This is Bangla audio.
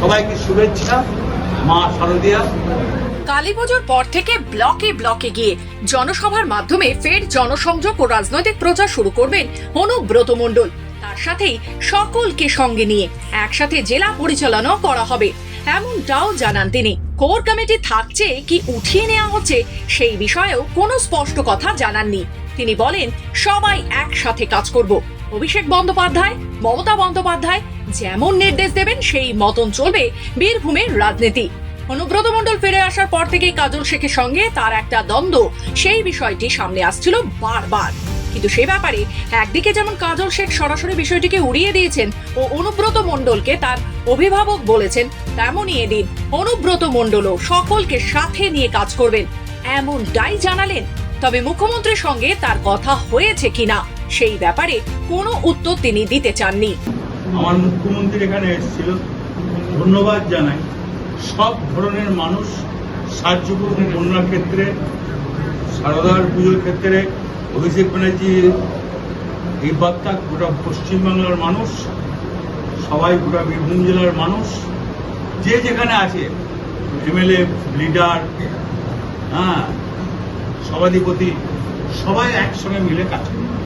সবাইকে শুভেচ্ছা মা শারদিয়া। কালীপুজোর পর থেকে ব্লকে ব্লকে গিয়ে জনসভার মাধ্যমে ফের জনসংযোগ ও রাজনৈতিক প্রচার শুরু করবেন অনুব্রত মণ্ডল। তার সাথেই সকলকে সঙ্গে নিয়ে একসাথে জেলা পরিচালনা করা হবে এমনটাও জানান তিনি। কোর কমিটি থাকছে কি উঠিয়ে নেওয়া হচ্ছে সেই বিষয়েও কোনো স্পষ্ট কথা জানাননি। তিনি বলেন, সবাই একসাথে কাজ করব। অভিষেক বন্দ্যোপাধ্যায়, মমতা বন্দ্যোপাধ্যায় যেমন নির্দেশ দেবেন সেই মতন চলবে বীরভূমের রাজনীতি। অনুব্রত মণ্ডল ফিরে আসার পর থেকেই কাজল শেখের সঙ্গে তার একটা দ্বন্দ্ব, সেই বিষয়টি সামনে আসছিল বারবার। কিন্তু সে ব্যাপারে একদিকে যেমন কাজল শেখ সরাসরি বিষয়টিকে উড়িয়ে দিয়েছেন ও অনুব্রত মণ্ডলকে তার অভিভাবক বলেছেন, তেমনই এদিন অনুব্রত মণ্ডলও সকলকে সাথে নিয়ে কাজ করবেন এমনটাই জানালেন। তবে মুখ্যমন্ত্রীর সঙ্গে তার কথা হয়েছে কিনা সেই ব্যাপারে কোনো উত্তর তিনি দিতে চাননি। আমার মুখ্যমন্ত্রী এখানে এসেছিল, ধন্যবাদ জানাই। সব ধরনের মানুষ সাহায্য করুন, বন্যার ক্ষেত্রে, সারদার পুজোর ক্ষেত্রে। অভিষেক ব্যানার্জি এই বার্তা গোটা পশ্চিমবাংলার মানুষ, সবাই গোটা বীরভূম জেলার মানুষ, যে যেখানে আছে, এমএলএ, লিডার, সভাধিপতি, সবাই একসঙ্গে মিলে কাজ করে।